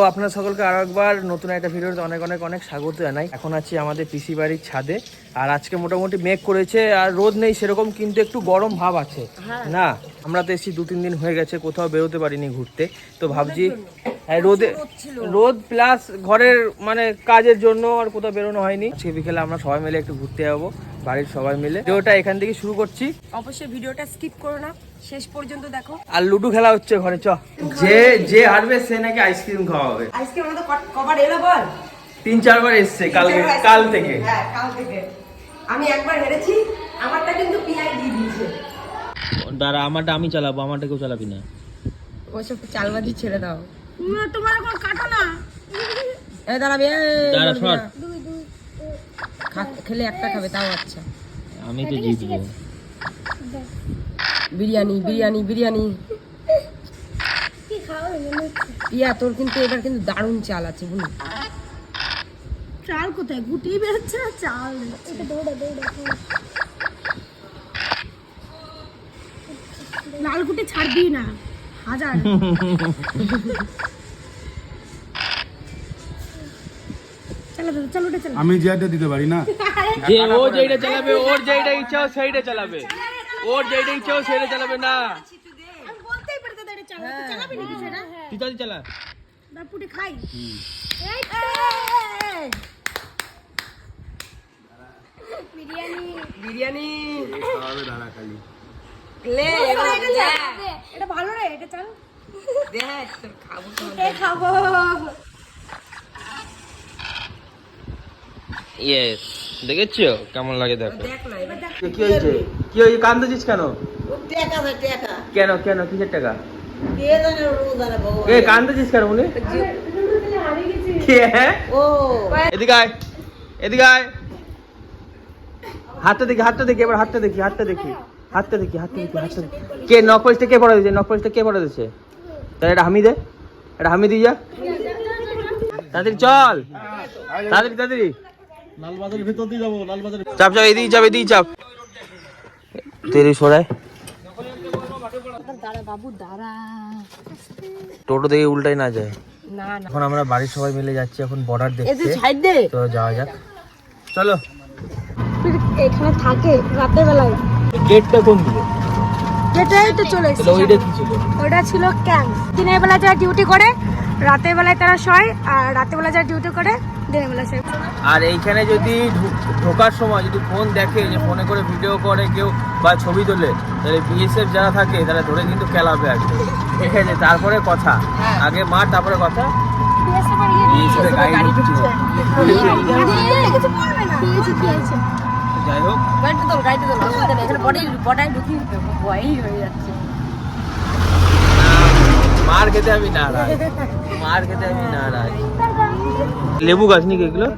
তো আপনারা সকলকে আরো একবার নতুন একটা ভিডিওতে অনেক অনেক অনেক স্বাগত জানাই। এখন আছি আমাদের পিসি বাড়ির ছাদে, আর আজকে মোটামুটি মেঘ করেছে, আর রোদ নেই সেরকম, কিন্তু একটু গরম ভাব আছে না। আমরা তো এসেছি 2-3 দিন হয়ে গেছে, কোথাও বেরোতে পারিনি ঘুরতে, তো ভাবছি রোদ প্লাস ঘরের মানে কাজের জন্য আর কোথাও বেরোনো হয়নি। আজকে বিকেলে আমরা সবাই মিলে একটু ঘুরতে যাবো, বাড়ির সবাই মিলে। ভিডিওটা এখান থেকে শুরু করছি, অবশ্যই ভিডিওটা স্কিপ করো না, শেষ পর্যন্ত দেখো। আর লুডো খেলা হচ্ছে ঘরে। যে হারবে সে নাকি আইসক্রিম খাওয়া হবে। আইসক্রিম আমাদের কবার এলো বল? 3-4 বার এসছে কাল থেকে। হ্যাঁ, কাল থেকে আমি একবার হেরেছি, আমারটা কিন্তু পিআই দিয়ে দিয়েছে। দাঁড়া, আমারটা আমি চালাবো, আমারটা কেউ চালাবি না। ওসব চালবাজি ছেড়ে দাও, তোমার এখন কাটো না। এই দাঁড়াবে, দাঁড়া শট। খেলে একটা খাবে তাও আচ্ছা। আমি তো জিতবো। বিরিয়ানি বিরিয়ানি বিরিয়ানি। ইয়া তোর কিন্তু এবার কিন্তু দারুণ চাল আছে বুঝলি। চাল কোথায়? গুটি বেরোচ্ছে না, চাল লাল গুটি ছাড়বি না, হাজার। চলো ওটা চলো। আমি যেটা দিতে পারি না, যে ও যেটা চালাবে, ওর যেটা ইচ্ছা সেইটা চালাবে, ওর যেটা ইচ্ছা সেইটা চালাবে না। আমি বলতেই পারি তো এটা চালা, তুই চালাবি নাকি সেটা? তুই তাহলে চালা। দাপুটি খাই। এই বিরিয়ানি বিরিয়ানি খাওয়াবে দাঁড়া খালি। লে এটা ভালো রে, এটা চাল। দেখ তোর খাবো তো। এই খাবো। ইয়েস, দেখেছো কেমন লাগে? দেখো দেখ না এবার দেখ। কি হয়েছে? কি হয়েছে? কান্দছিস কেন? টাকা দে টাকা। কেন কেন কিসের টাকা? কে জানে রোদারে বাবা। এ কান্দছিস কেন উনি? কে? ও এদিকে আয়, এদিকে আয়। হাতটা দেখি এবার, হাতটা দেখি। কে নক পলিশটা কে পড়া দিয়েছে? কে পড়া দিয়েছে? তাহলে এটা হামি দে, যা তাড়াতাড়ি চল, তাড়াতাড়ি। লালবাজারের ভিতর দিয়ে যাবো, লালবাজারের চাপ এদিকে চাপ। তেরি সরাই। দাঁড়া বাবু দাঁড়া। টোটো দেখে উল্টাই না যায়। না না এখন আমরা বাড়ির সবাই মিলে যাচ্ছি এখন বর্ডার এই যে দেখতে, সাইড দে। তো যাওয়া যাক, চলো। এখানে থাকে রাতের বেলায়। গেটটা কোন দিকে? যেটাই তো চলে এসেছে। ওইটা কি ছিল? ওটা ছিল ক্যাম্প। দিনের বেলা যারা ডিউটি করে রাতের বেলায় তারা শয়, আর রাতের বেলা যারা ডিউটি করে দিনের বেলা শয়। আর এইখানে যদি ঢোকার সময় যদি ফোন দেখে, যে ফোনে করে ভিডিও করে কেউ বা ছবি তোলে, তাহলে বিএসএফ যারা থাকে তারা ধরে কিন্তু খেলাবে আগে, ঠিক আছে? তারপরে কথা, আগে মার তারপরে কথা। বিএসএফ এর গাড়ি ঢুকছে। কিছু বলবে না, কি আছে। যাই হোক, গাড়িটা তোল অসুবিধা নেই, এখানে বডি ঢুকি ভয়ই হয়ে যাচ্ছে। মার খেতে আমি নারাজ। লেবু গাছ নাকি এগুলো?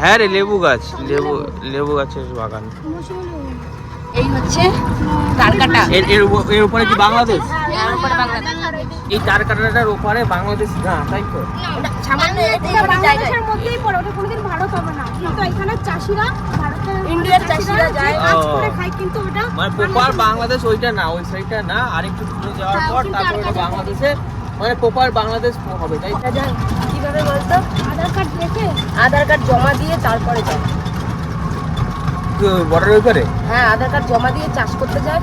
হ্যাঁ রে, লেবু গাছের বাগান। এই হচ্ছে তারকাটা। এর উপরে কি বাংলাদেশ? এর উপরে বাংলাদেশ। এই তারকাটার উপরে বাংলাদেশ না, তাই তো? সামান্য এটা বাংলাদেশের মধ্যেই পড়ে, ওটা কোনোদিন ভারত হবে না। কিন্তু এখানে চাষিরা ভারতের ইন্ডিয়ার চাষিরা যায়। কাজ করে খায়, কিন্তু ওটা মানে প্রপার বাংলাদেশ ওইটা না, ওই সাইডটা না, আরেকটু দূরে যাওয়ার পর তারপর ওটা বাংলাদেশে, মানে প্রপার বাংলাদেশ হবে, তাই? কিভাবে বলতো? আধার কার্ড দেখে আধার কার্ড জমা দিয়ে তারপরে যায়। বর্ডারের উপরে? হ্যাঁ, আধার কার্ড জমা দিয়ে চাষ করতে যায়,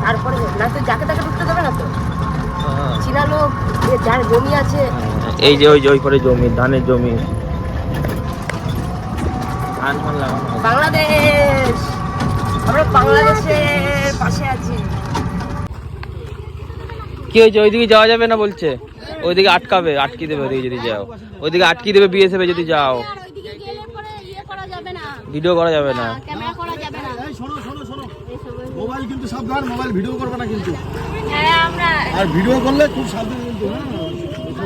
তারপরে না তো যাকে তাকে ঢুকতে দেবে না তো। চীনা লোক যার জমি আছে, এই যে ওই পরে জমি, ধানের জমি, ধান লাগানো। বাংলাদেশ, আমরা বাংলাদেশের পাশে আছি। কি হয়েছে? ওইদিকে যাওয়া যাবে না বলছে, ওইদিকে আটকে দেবে ওইদিকে যদি যাও, ওইদিকে আটকে দেবে বিএসএফ যদি যাও। আর ওইদিকে গেলে পরে করা যাবে না, ভিডিও করা যাবে না। ক্যামেরা করা যাবে না। শোনো, মোবাইল কিন্তু সাবধান, মোবাইল ভিডিও করবে না কিন্তু। হ্যাঁ আমরা আর ভিডিও করলে খুব সাবধান কিন্তু,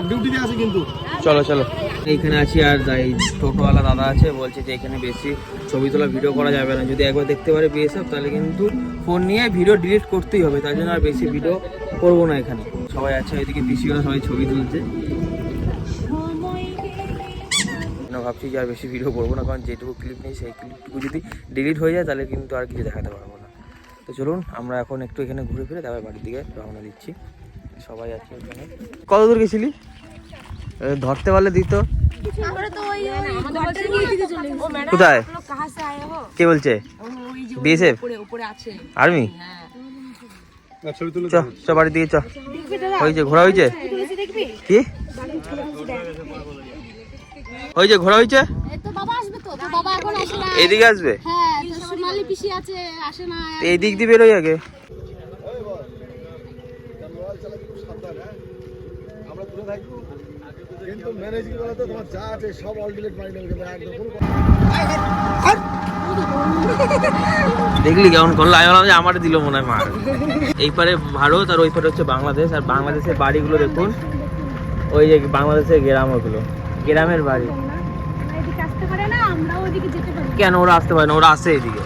ডিউটিতে আছে কিন্তু। চলো এইখানে আছি, আর এই টোটোওয়ালা দাদা আছে, বলছে যে এখানে বেশি ছবি তোলা ভিডিও করা যাবে না, যদি একবার দেখতে পারে বিএসএফ তাহলে কিন্তু ফোন নিয়ে ভিডিও ডিলিট করতেই হবে, তার জন্য আর বেশি ভিডিও করবো না এখানে। সবাই আছে ওইদিকে, পিসিওরা সবাই ছবি তুলছে। ভাবছি যে আর বেশি ভিডিও করবো না, কারণ যেটুকু ক্লিপ নেই সেই ক্লিপটুকু যদি ডিলিট হয়ে যায় তাহলে কিন্তু আর কিছু দেখাতে পারবো না। তো চলুন আমরা এখন একটু এখানে ঘুরে ফিরে তারপর বাড়ির দিকে রওনা দিচ্ছি। সবাই আছে এখানে। কত দূর গেছিলি? ধরতে পারলে দিত। আমরা তো ওই ঘরটার গিয়ে দিতে চলে গেছি। ও ম্যাডাম কোথায়? आप लोग कहां से आए हो? কে বলছে? ওই যে বিএসএফ উপরে আছে আর্মি? হ্যাঁ ছবি তুলে চ চ বাড়ির দিকে চ। দেখবি দাদা? হয়েছে ঘোরা হয়েছে? তুলসী দেখবি? কি দারুণ তুলসী দেখ। হয়েছে ঘোরা হয়েছে? এই তো বাবা আসবে তো বাবা এখন আসে না। এইদিকে আসবে? হ্যাঁ তো সোনালি পিসি আছে আসে না। এই দিক দিয়ে বেরোই আগে। আমরা তুলে থাকবো কিন্তু ম্যানেজিং বলাতে তোমার যা আছে সব অল্টারনেট মারি নেবে কিন্তু একদম কোনো দেখলি কেমন করলো? আমি বললাম যে আমার দিল মনে হয় মার। এই পারে ভারত আর ওই পারে হচ্ছে বাংলাদেশ। আর বাংলাদেশের বাড়িগুলো দেখুন, ওই যে বাংলাদেশের গ্রাম, ওগুলো গ্রামের বাড়ি। ওরা এদিকে আসতে পারে না, আমরাও ওদিকে যেতে পারি কেন ওরা আসতে পারে না? ওরা আসে এদিকে।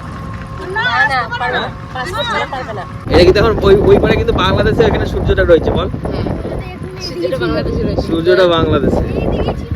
না। না পারবে না পাসপোর্ট ছাড়া পারবে না এটা কিন্তু এখন ওই পারে কিন্তু বাংলাদেশে এখানে সূর্যটা রয়েছে বল, সেটা বাংলাদেশে রয়েছে সূর্যটা বাংলাদেশে। এইদিকে ছিল